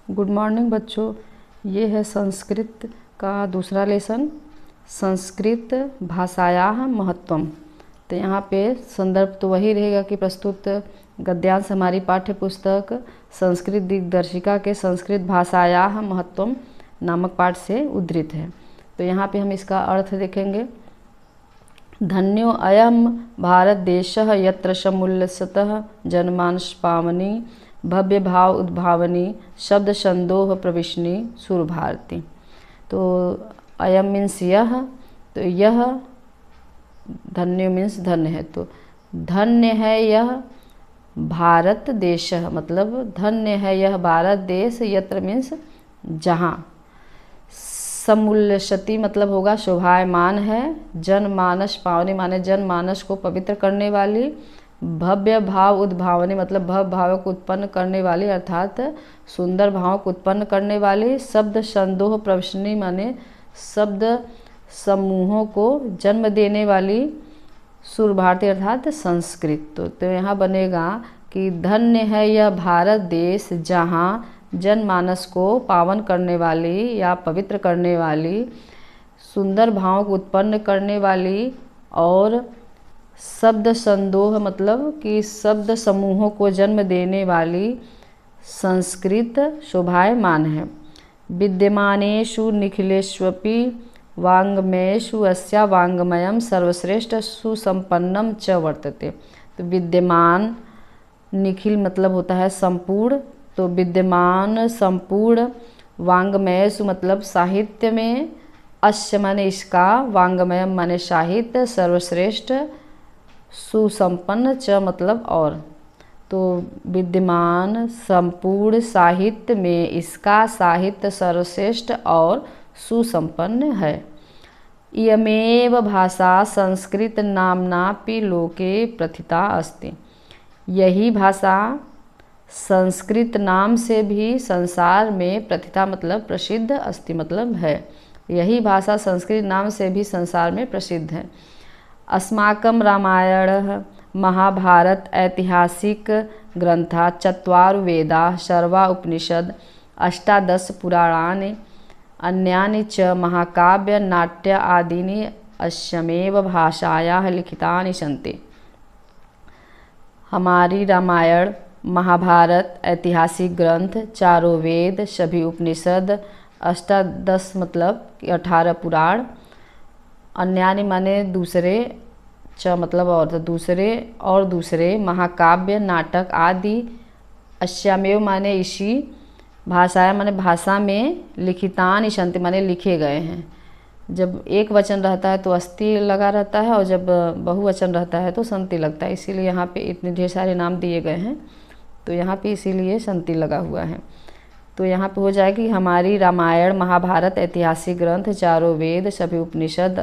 Good morning बच्चों। ये है संस्कृत का दूसरा लेसन, संस्कृत भाषायाः महत्वम। तो यहाँ पे संदर्भ तो वही रहेगा कि प्रस्तुत गद्यांश हमारी पाठ्य पुस्तक संस्कृत दिग्दर्शिका के संस्कृत भाषायाः महत्वम नामक पाठ से उद्धृत है। तो यहाँ पे हम इसका अर्थ देखेंगे। धन्यो अयम भारत देशः यत्र समुल्लसतः जनमानस पावनी भव्य भाव उद्भावनी शब्द संदोह प्रविशनी सुर भारती। तो अयम मीन्स यह, तो यह धन्य मीन्स धन्य है, तो धन्य है यह भारत देश, मतलब धन्य है यह भारत देश। यत्र मीन्स जहाँ, समुल्लसति मतलब होगा शोभायमान है, जनमानस पावनी माने जनमानस को पवित्र करने वाली, भव्य भाव उद्भावनी मतलब भव्य भाव को उत्पन्न करने वाली अर्थात सुंदर भाव को उत्पन्न करने वाली, शब्द संदोह प्रविशनी माने शब्द समूहों को जन्म देने वाली, सुर भारती अर्थात संस्कृत। तो यहाँ बनेगा कि धन्य है यह भारत देश जहाँ जनमानस को पावन करने वाली या पवित्र करने वाली, सुंदर भाव को उत्पन्न करने वाली और शब्द संदोह मतलब कि शब्द समूहों को जन्म देने वाली संस्कृत शोभायमान है। विद्यमानेषु निखिलेष्वपि वाङ्मयेषु अस्या वाङ्मयं सर्वश्रेष्ठ सुसंपन्नम च वर्तते। तो विद्यमान निखिल मतलब होता है संपूर्ण, तो विद्यमान संपूर्ण, वाङ्मयेषु मतलब साहित्य में, अस्य माने इसका, वाङ्मयम माने साहित्य, सर्वश्रेष्ठ सुसंपन्न च मतलब और। तो विद्यमान संपूर्ण साहित्य में इसका साहित्य सर्वश्रेष्ठ और सुसंपन्न है। इयमेव भाषा संस्कृत नाम्नापि लोके प्रथिता अस्ति। यही भाषा संस्कृत नाम से भी संसार में प्रथिता मतलब प्रसिद्ध, अस्ति मतलब है। यही भाषा संस्कृत नाम से भी संसार में प्रसिद्ध है। अस्माकं रामायणः महाभारत ऐतिहासिक ग्रंथा, चत्वारु वेदाः, सर्वा उपनिषद, अष्टादश पुराणानि, अन्यानि च महाकाव्य नाट्य आदीनि अस्यमेव भाषायाः लिखितानि सन्ति। हमारी रामायण, महाभारत ऐतिहासिक ग्रंथ, चारों वेद, सभी उपनिषद, अष्टादश मतलब 18 पुराण, अन्यानि माने दूसरे, च मतलब और, तो दूसरे महाकाव्य नाटक आदि, अस्यामेव माने इसी, भाषाया माने भाषा में, लिखितानि सन्ति माने लिखे गए हैं। जब एक वचन रहता है तो अस्ति लगा रहता है और जब बहुवचन रहता है तो संति लगता है, इसीलिए यहाँ पे इतने ढेर सारे नाम दिए गए हैं। तो यहाँ पे इसीलिए संति लगा हुआ है। तो यहाँ पे हो जाएगी हमारी रामायण, महाभारत ऐतिहासिक ग्रंथ, चारों वेद, सभी उपनिषद,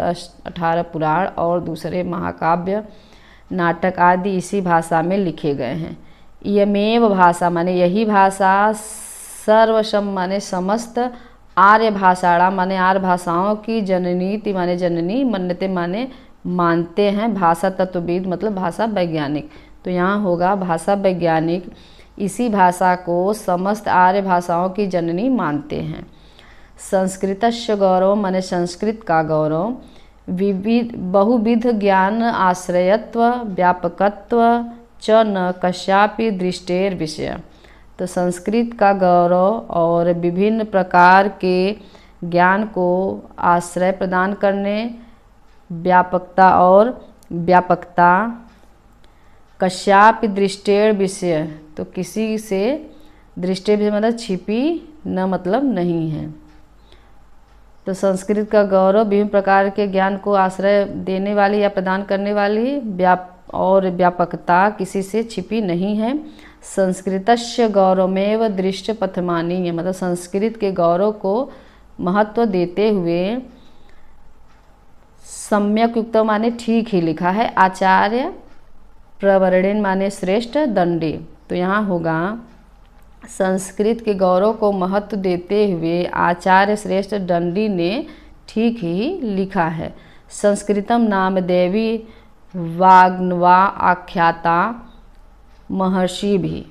18 पुराण और दूसरे महाकाव्य नाटक आदि इसी भाषा में लिखे गए हैं। इयमेव भाषा माने यही भाषा, सर्वसम माने समस्त, आर्य भाषाणा माने आर्य भाषाओं की, जननीति माने जननी, मन्यते माने मानते हैं, भाषा तत्वविद मतलब भाषा वैज्ञानिक। तो यहाँ होगा भाषा वैज्ञानिक इसी भाषा को समस्त आर्य भाषाओं की जननी मानते हैं। संस्कृतस्य गौरव माने संस्कृत का गौरव, विविध बहुविध ज्ञान आश्रयत्व व्यापकत्व च न कस्यापि दृष्टेर विषय। तो संस्कृत का गौरव और विभिन्न प्रकार के ज्ञान को आश्रय प्रदान करने, व्यापकता और व्यापकता, कस्यापि दृष्टेर विषय तो किसी से, दृष्टि भी मतलब छिपी, न मतलब नहीं है। तो संस्कृत का गौरव विभिन्न प्रकार के ज्ञान को आश्रय देने वाली या प्रदान करने वाली, और व्यापकता किसी से छिपी नहीं है। संस्कृतस्य गौरवमेव दृष्ट पथमानीय मतलब संस्कृत के गौरव को महत्व देते हुए, सम्यक युक्त माने ठीक ही लिखा है, आचार्य प्रवर्णेन माने श्रेष्ठ, दंडी। तो यहाँ होगा संस्कृत के गौरव को महत्व देते हुए आचार्य श्रेष्ठ दंडी ने ठीक ही लिखा है। संस्कृतम नाम देवी वाग्नवा आख्याता महर्षि भी।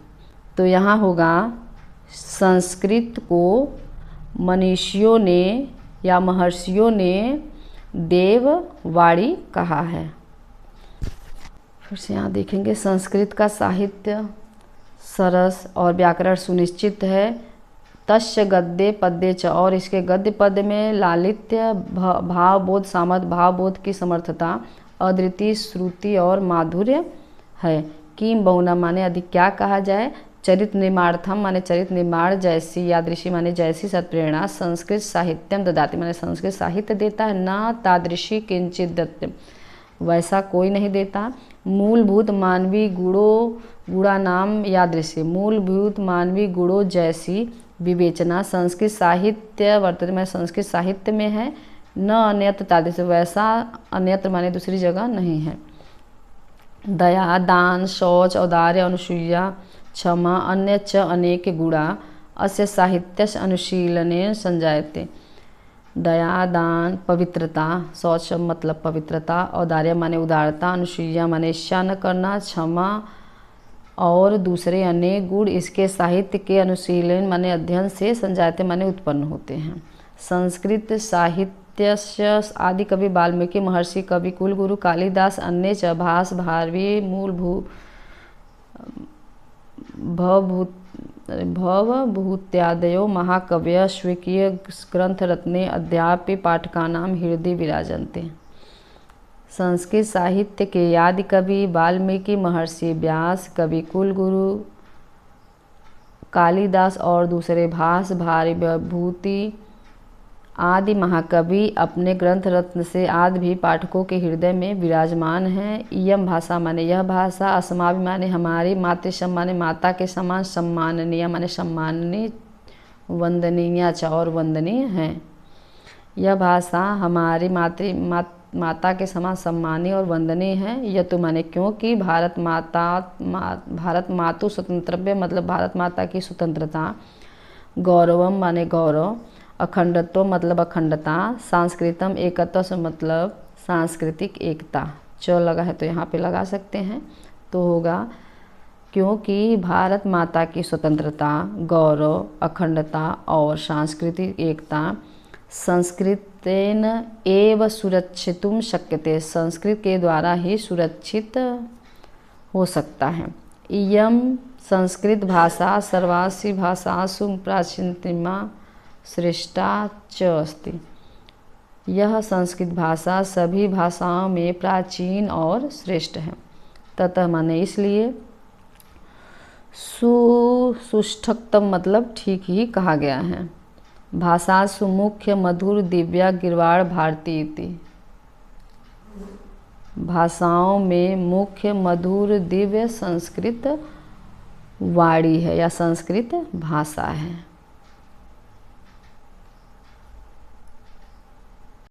तो यहाँ होगा संस्कृत को मनीषियों ने या महर्षियों ने देववाणी कहा है। फिर से यहाँ देखेंगे, संस्कृत का साहित्य सरस और व्याकरण सुनिश्चित है। तस्य गद्य पद्य च, और इसके गद्य पद्य में लालित्य, भावबोध, सामर्थ्य, भावबोध की समर्थता, अद्वितीय श्रुति और माधुर्य है। किम बहुना माने अधिक क्या कहा जाए। चरित्र निर्माणार्थम माने चरित्र निर्माण जैसी, यादृशी माने जैसी सत्प्रेरणा संस्कृत साहित्यम ददाति माने संस्कृत साहित्य देता है। न तादृशी किंचित दत्त, वैसा कोई नहीं देता। मूलभूत मानवीय गुणा नाम यादृशी, मूलभूत मानवीय गुणों जैसी विवेचना संस्कृत साहित्य वर्तमान में संस्कृत साहित्य में है। न अन्यत्र तादृश, वैसा अन्यत्र माने दूसरी जगह नहीं है। दया, दान, शौच, औदार्य, अनुसूया, क्षमा, अन्य च अनेक गुणा अस्य साहित्यस्य अनुशीलने संजायते। दया, दान, पवित्रता, शौच मतलब पवित्रता, औदार्य माने उदारता, अनुसूया माने ईर्ष्या न करना, क्षमा और दूसरे अनेक गुण इसके साहित्य के अनुशीलन माने अध्ययन से संजायते माने उत्पन्न होते हैं। संस्कृत साहित्य आदि कवि वाल्मीकि, महर्षि कवि कुलगुरु कालिदास, अन्य च भास भारवी भवभूत्यादयो महाकवय स्वीकीय ग्रंथ रत्ने अद्यापि पाठकानां हृदय विराजन्ते। संस्कृत साहित्य के आदि कवि वाल्मीकि, महर्षि व्यास, कवि कुलगुरु कालिदास और दूसरे भास भारवी आदि महाकवि अपने ग्रंथ रत्न से आज भी पाठकों के हृदय में विराजमान हैं। इयम भाषा माने यह भाषा, अस्माभि माने हमारी, मातृसम माने माता के समान, सम्माननीय माने सम्माननीय, वंदनीय च और वंदनीय है। यह भाषा हमारी माता के समान सम्मानीय और वंदनीय है। यह तो माने क्योंकि भारत मातु स्वतंत्रव्य मतलब भारत माता की स्वतंत्रता, गौरवम माने गौरव, अखंडत्व मतलब अखंडता, सांस्कृतम एकत्व से मतलब सांस्कृतिक एकता। च लगा है तो यहाँ पे लगा सकते हैं, तो होगा क्योंकि भारत माता की स्वतंत्रता, गौरव, अखंडता और सांस्कृतिक एकता संस्कृतेन एव सुरक्षितुम शक्यते, संस्कृत के द्वारा ही सुरक्षित हो सकता है। इयम संस्कृत भाषा सर्वासु भाषासु प्राचीनतमा श्रेष्ठा च अस्ति, यह संस्कृत भाषा सभी भाषाओं में प्राचीन और श्रेष्ठ है। ततः माने इसलिए, सुष्ठुतम मतलब ठीक ही कहा गया है। भाषासु मुख्य मधुर दिव्या गिरवाड़ भारती इति, भाषाओं में मुख्य मधुर दिव्य संस्कृत वाणी है या संस्कृत भाषा है।